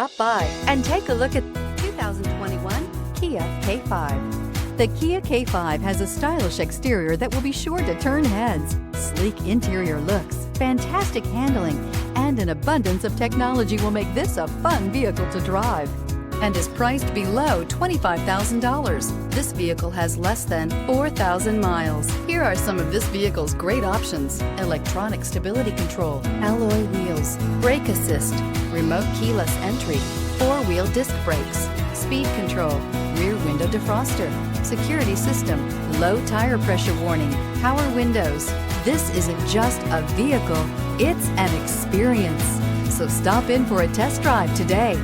Stop by and take a look at 2021 Kia K5. The Kia K5 has a stylish exterior that will be sure to turn heads, sleek interior looks, fantastic handling, and an abundance of technology will make this a fun vehicle to drive, and is priced below $25,000. This vehicle has less than 4,000 miles. Here are some of this vehicle's great options: electronic stability control, alloy wheels, brake assist, remote keyless entry, four-wheel disc brakes, speed control, rear window defroster, security system, low tire pressure warning, power windows. This isn't just a vehicle, it's an experience. So stop in for a test drive today.